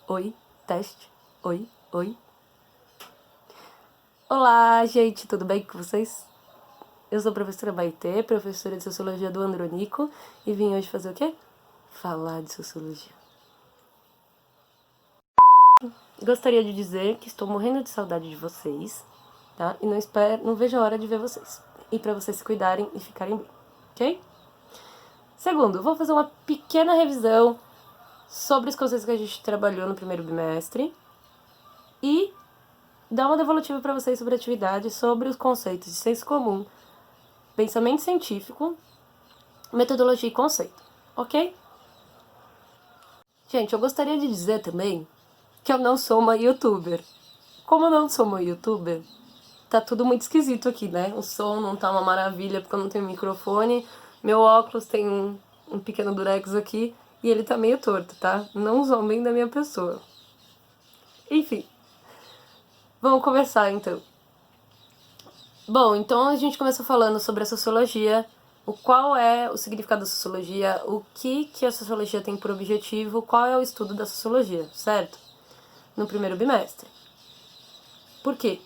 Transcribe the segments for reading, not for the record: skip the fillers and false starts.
Oi, teste. Oi, oi. Olá, gente, tudo bem com vocês? Eu sou a professora Maitê, professora de Sociologia do Andrônico, e vim hoje fazer o quê? Falar de Sociologia. Gostaria de dizer que estou morrendo de saudade de vocês, tá? E não vejo a hora de ver vocês. E para vocês se cuidarem e ficarem bem, ok? Segundo, vou fazer uma pequena revisão sobre os conceitos que a gente trabalhou no primeiro bimestre e dar uma devolutiva para vocês sobre a atividade, sobre os conceitos de senso comum, pensamento científico, metodologia e conceito, ok? Gente, eu gostaria de dizer também que eu não sou uma youtuber. Como eu não sou uma youtuber, tá tudo muito esquisito aqui, né? O som não tá uma maravilha porque eu não tenho microfone, meu óculos tem um pequeno durex aqui e ele tá meio torto, tá? Não zombem da minha pessoa. Enfim, vamos conversar então. Bom, então a gente começou falando sobre a sociologia, qual é o significado da sociologia, o que a sociologia tem por objetivo, qual é o estudo da sociologia, certo? No primeiro bimestre. Por quê?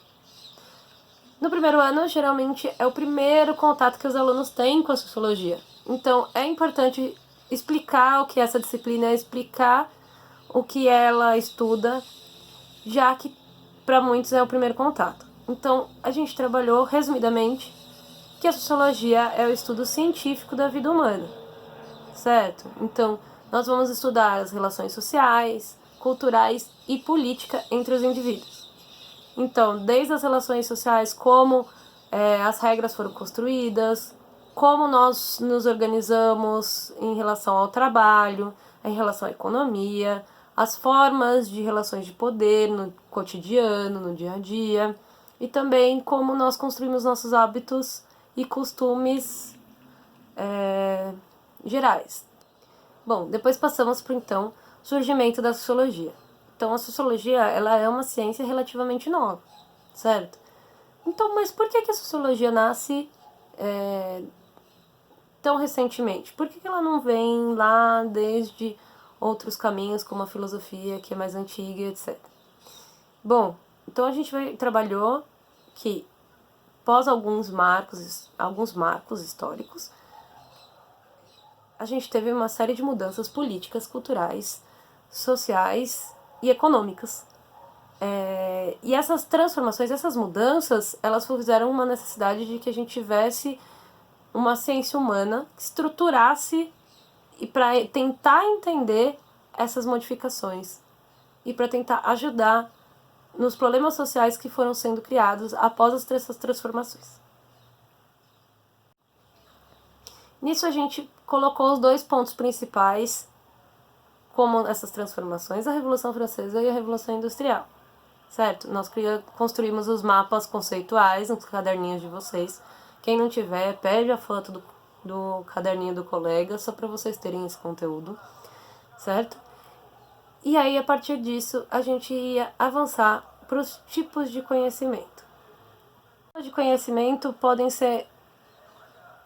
No primeiro ano, geralmente, é o primeiro contato que os alunos têm com a sociologia. Então, é importante explicar o que é essa disciplina, explicar o que ela estuda, já que para muitos é o primeiro contato. Então, a gente trabalhou, resumidamente, que a sociologia é o estudo científico da vida humana, certo? Então, nós vamos estudar as relações sociais, culturais e política entre os indivíduos. Então, desde as relações sociais, como as regras foram construídas, como nós nos organizamos em relação ao trabalho, em relação à economia, as formas de relações de poder no cotidiano, no dia a dia, e também como nós construímos nossos hábitos e costumes gerais. Bom, depois passamos para então surgimento da sociologia. Então a sociologia ela é uma ciência relativamente nova, certo? Então, mas por que a sociologia nasce tão recentemente? Por que ela não vem lá desde outros caminhos como a filosofia, que é mais antiga, etc. Bom, então a gente trabalhou que após alguns marcos históricos, a gente teve uma série de mudanças políticas, culturais, sociais e econômicas. E essas transformações, essas mudanças, elas fizeram uma necessidade de que a gente tivesse uma ciência humana que estruturasse e para tentar entender essas modificações e para tentar ajudar nos problemas sociais que foram sendo criados após essas transformações. Nisso a gente colocou os dois pontos principais como essas transformações, a Revolução Francesa e a Revolução Industrial, certo? Nós construímos os mapas conceituais nos caderninhos de vocês. Quem não tiver, pede a foto do caderninho do colega, só para vocês terem esse conteúdo, certo? E aí, a partir disso, a gente ia avançar para os tipos de conhecimento. Os tipos de conhecimento podem ser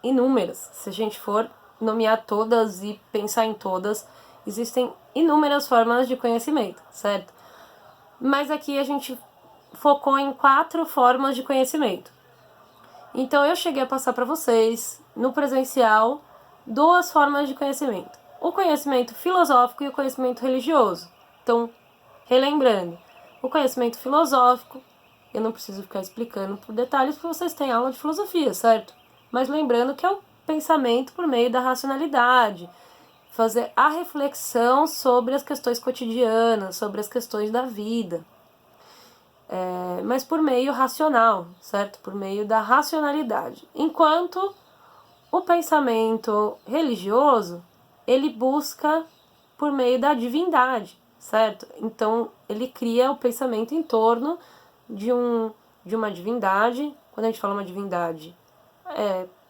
inúmeras. Se a gente for nomear todas e pensar em todas, existem inúmeras formas de conhecimento, certo? Mas aqui a gente focou em 4 formas de conhecimento. Então eu cheguei a passar para vocês, no presencial, 2 formas de conhecimento. O conhecimento filosófico e o conhecimento religioso. Então, relembrando, o conhecimento filosófico, eu não preciso ficar explicando por detalhes, porque vocês têm aula de filosofia, certo? Mas lembrando que é o pensamento por meio da racionalidade, fazer a reflexão sobre as questões cotidianas, sobre as questões da vida, mas por meio racional, certo? Por meio da racionalidade. Enquanto o pensamento religioso, ele busca por meio da divindade, certo? Então, ele cria o pensamento em torno de uma divindade. Quando a gente fala uma divindade,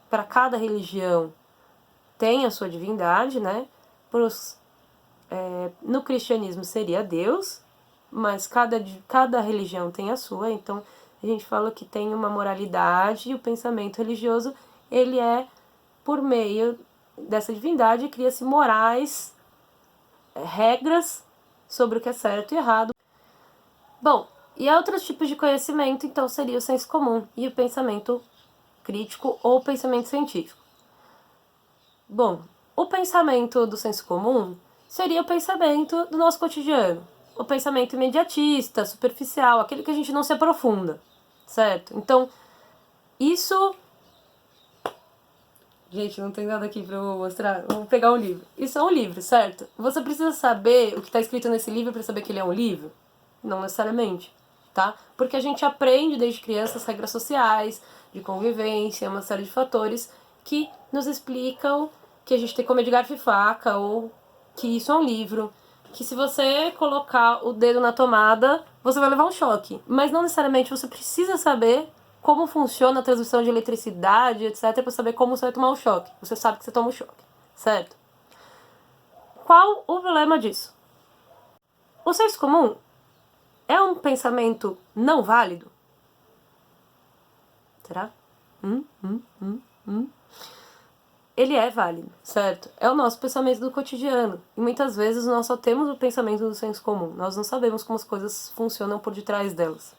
para cada religião tem a sua divindade, né? No cristianismo seria Deus, mas cada religião tem a sua, então a gente fala que tem uma moralidade e o pensamento religioso, ele é por meio dessa divindade, cria-se morais, regras sobre o que é certo e errado. Bom, e outros tipos de conhecimento, então, seria o senso comum e o pensamento crítico ou pensamento científico. Bom, o pensamento do senso comum seria o pensamento do nosso cotidiano, o pensamento imediatista, superficial, aquele que a gente não se aprofunda, certo? Então, isso... Gente, não tem nada aqui pra eu mostrar. Vou pegar um livro. Isso é um livro, certo? Você precisa saber o que está escrito nesse livro para saber que ele é um livro? Não necessariamente, tá? Porque a gente aprende desde criança as regras sociais, de convivência, uma série de fatores que nos explicam que a gente tem que comer de garfo e faca, ou que isso é um livro, que se você colocar o dedo na tomada, você vai levar um choque. Mas não necessariamente você precisa saber como funciona a transmissão de eletricidade, etc, para saber como você vai tomar o choque. Você sabe que você toma o choque, certo? Qual o problema disso? O senso comum é um pensamento não válido? Será? Ele é válido, certo? É o nosso pensamento do cotidiano. E muitas vezes nós só temos o pensamento do senso comum. Nós não sabemos como as coisas funcionam por detrás delas.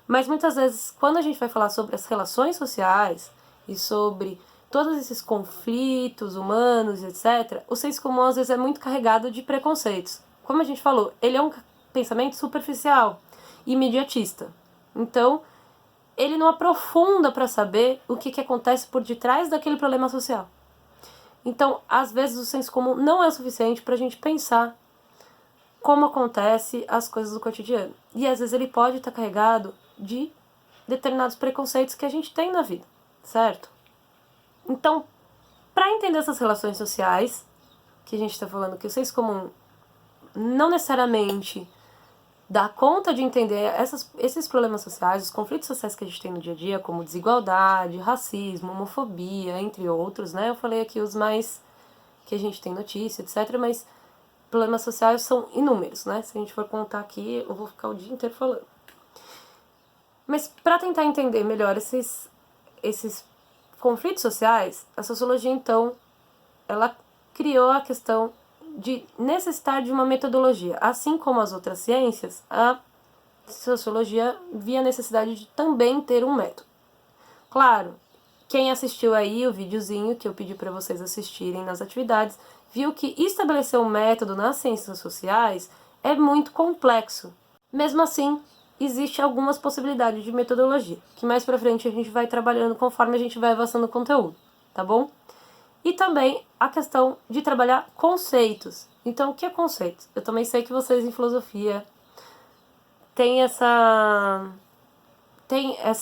Mas muitas vezes, quando a gente vai falar sobre as relações sociais e sobre todos esses conflitos humanos, etc., o senso comum às vezes é muito carregado de preconceitos. Como a gente falou, ele é um pensamento superficial, imediatista. Então, ele não aprofunda para saber o que acontece por detrás daquele problema social. Então, às vezes, o senso comum não é o suficiente para a gente pensar como acontece as coisas do cotidiano. E às vezes ele pode estar carregado de determinados preconceitos que a gente tem na vida, certo? Então, para entender essas relações sociais, que a gente está falando que o senso comum não necessariamente dá conta de entender esses problemas sociais, os conflitos sociais que a gente tem no dia a dia, como desigualdade, racismo, homofobia, entre outros, né? Eu falei aqui os mais que a gente tem notícia, etc., mas problemas sociais são inúmeros, né? Se a gente for contar aqui, eu vou ficar o dia inteiro falando. Mas para tentar entender melhor esses conflitos sociais, a sociologia, então, ela criou a questão de necessitar de uma metodologia. Assim como as outras ciências, a sociologia via a necessidade de também ter um método. Claro, quem assistiu aí o videozinho que eu pedi para vocês assistirem nas atividades, viu que estabelecer um método nas ciências sociais é muito complexo. Mesmo assim, existem algumas possibilidades de metodologia, que mais pra frente a gente vai trabalhando conforme a gente vai avançando o conteúdo, tá bom? E também a questão de trabalhar conceitos. Então, o que é conceito? Eu também sei que vocês em filosofia têm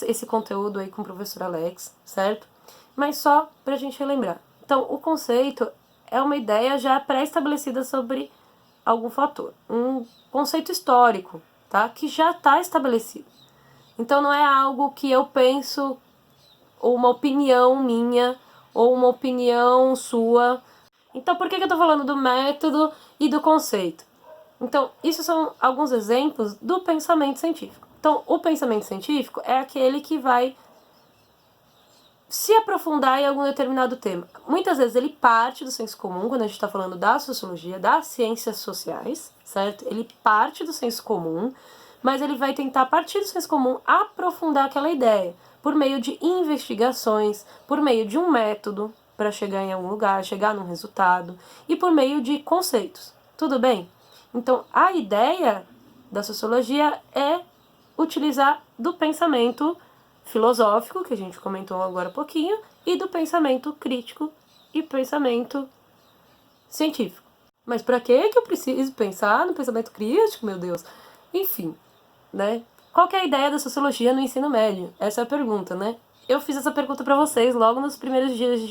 esse conteúdo aí com o professor Alex, certo? Mas só pra gente relembrar. Então, o conceito é uma ideia já pré-estabelecida sobre algum fator. Um conceito histórico, tá? Que já está estabelecido. Então não é algo que eu penso, ou uma opinião minha, ou uma opinião sua. Então por que eu tô falando do método e do conceito? Então, isso são alguns exemplos do pensamento científico. Então, o pensamento científico é aquele que vai se aprofundar em algum determinado tema. Muitas vezes ele parte do senso comum, quando a gente está falando da sociologia, das ciências sociais, certo? Ele parte do senso comum, mas ele vai tentar, a partir do senso comum, aprofundar aquela ideia, por meio de investigações, por meio de um método para chegar em algum lugar, chegar num resultado, e por meio de conceitos. Tudo bem? Então, a ideia da sociologia é utilizar do pensamento filosófico, que a gente comentou agora há pouquinho, e do pensamento crítico e pensamento científico. Mas para que eu preciso pensar no pensamento crítico, meu Deus? Enfim, né? Qual que é a ideia da sociologia no ensino médio? Essa é a pergunta, né? Eu fiz essa pergunta para vocês logo nos primeiros dias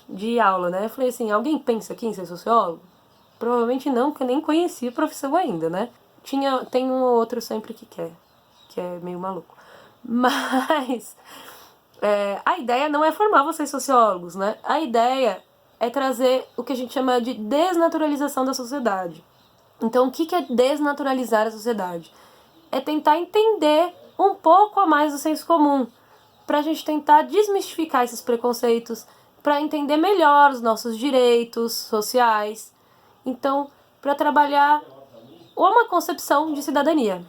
de aula, né? Eu falei assim, alguém pensa aqui em ser sociólogo? Provavelmente não, porque eu nem conhecia a profissão ainda, né? Tem um ou outro sempre que quer, que é meio maluco. Mas a ideia não é formar vocês sociólogos, né? A ideia é trazer o que a gente chama de desnaturalização da sociedade. Então, o que é desnaturalizar a sociedade? É tentar entender um pouco a mais do senso comum, para a gente tentar desmistificar esses preconceitos, para entender melhor os nossos direitos sociais. Então, para trabalhar ou uma concepção de cidadania.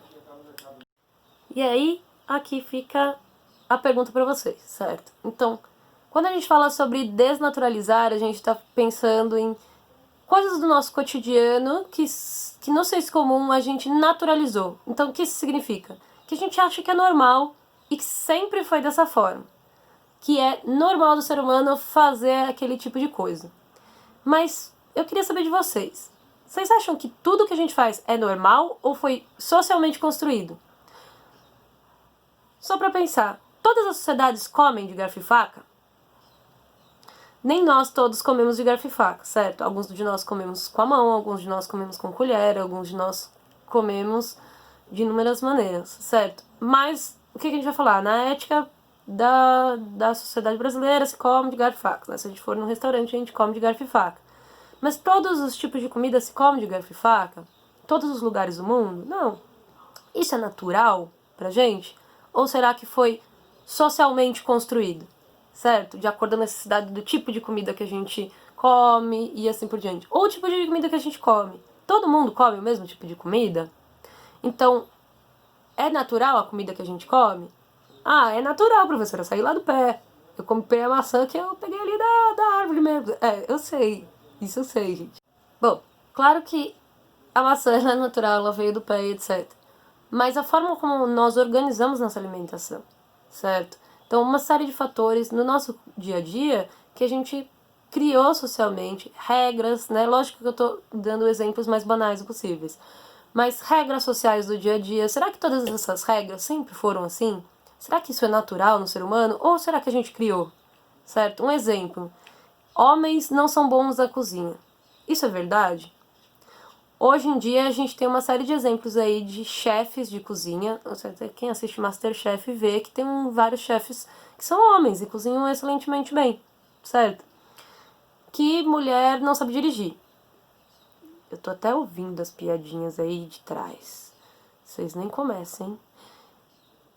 E aí, aqui fica a pergunta para vocês, certo? Então, quando a gente fala sobre desnaturalizar, a gente está pensando em coisas do nosso cotidiano que no senso comum a gente naturalizou. Então, o que isso significa? Que a gente acha que é normal e que sempre foi dessa forma. Que é normal do ser humano fazer aquele tipo de coisa. Mas eu queria saber de vocês. Vocês acham que tudo que a gente faz é normal ou foi socialmente construído? Só para pensar, todas as sociedades comem de garfo e faca? Nem nós todos comemos de garfo e faca, certo? Alguns de nós comemos com a mão, alguns de nós comemos com colher, alguns de nós comemos de inúmeras maneiras, certo? Mas o que a gente vai falar? Na ética da sociedade brasileira se come de garfo e faca, né? Se a gente for num restaurante, a gente come de garfo e faca. Mas todos os tipos de comida se come de garfo e faca? Todos os lugares do mundo? Não. Isso é natural pra gente? Ou será que foi socialmente construído? Certo? De acordo com a necessidade do tipo de comida que a gente come e assim por diante. Ou o tipo de comida que a gente come. Todo mundo come o mesmo tipo de comida? Então, é natural a comida que a gente come? Ah, é natural, professora, sair lá do pé. Eu comprei a maçã que eu peguei ali da árvore mesmo. Eu sei. Isso eu sei, gente. Bom, claro que a maçã é natural, ela veio do pé, etc. Mas a forma como nós organizamos nossa alimentação, certo? Então, uma série de fatores no nosso dia a dia que a gente criou socialmente, regras, né? Lógico que eu tô dando exemplos mais banais possíveis. Mas regras sociais do dia a dia, será que todas essas regras sempre foram assim? Será que isso é natural no ser humano? Ou será que a gente criou? Certo? Um exemplo. Homens não são bons na cozinha. Isso é verdade? Hoje em dia a gente tem uma série de exemplos aí de chefes de cozinha. Quem assiste MasterChef vê que tem vários chefes que são homens e cozinham excelentemente bem, certo? Que mulher não sabe dirigir. Eu tô até ouvindo as piadinhas aí de trás. Vocês nem comecem, hein?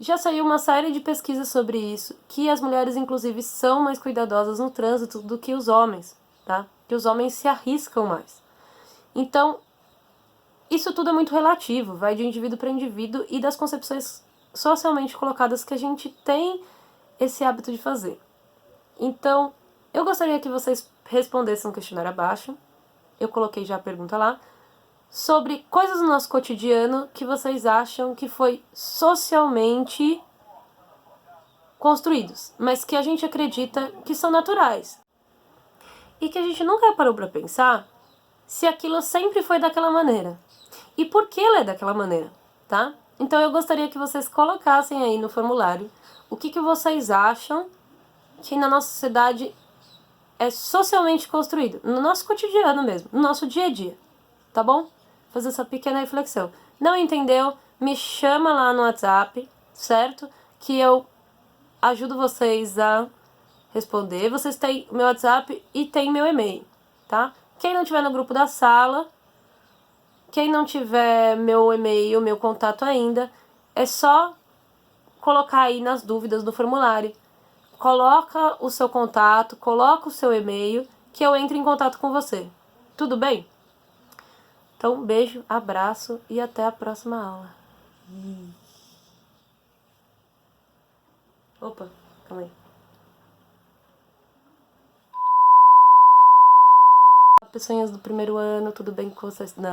Já saiu uma série de pesquisas sobre isso, que as mulheres inclusive são mais cuidadosas no trânsito do que os homens, tá? Que os homens se arriscam mais. Então, isso tudo é muito relativo, vai de indivíduo para indivíduo e das concepções socialmente colocadas que a gente tem esse hábito de fazer. Então, eu gostaria que vocês respondessem um questionário abaixo, eu coloquei já a pergunta lá, sobre coisas do nosso cotidiano que vocês acham que foi socialmente construídos, mas que a gente acredita que são naturais. E que a gente nunca parou para pensar se aquilo sempre foi daquela maneira. E por que ela é daquela maneira, tá? Então eu gostaria que vocês colocassem aí no formulário o que vocês acham que na nossa sociedade é socialmente construído, no nosso cotidiano mesmo, no nosso dia a dia, tá bom? Fazer essa pequena reflexão. Não entendeu? Me chama lá no WhatsApp, certo? Que eu ajudo vocês a responder. Vocês têm meu WhatsApp e tem meu e-mail, tá? Quem não tiver no grupo da sala, quem não tiver meu e-mail, meu contato ainda, é só colocar aí nas dúvidas do formulário. Coloca o seu contato, coloca o seu e-mail, que eu entro em contato com você. Tudo bem? Então, um beijo, abraço e até a próxima aula. Opa, calma aí. Pessoinhas do primeiro ano, tudo bem com vocês? Não.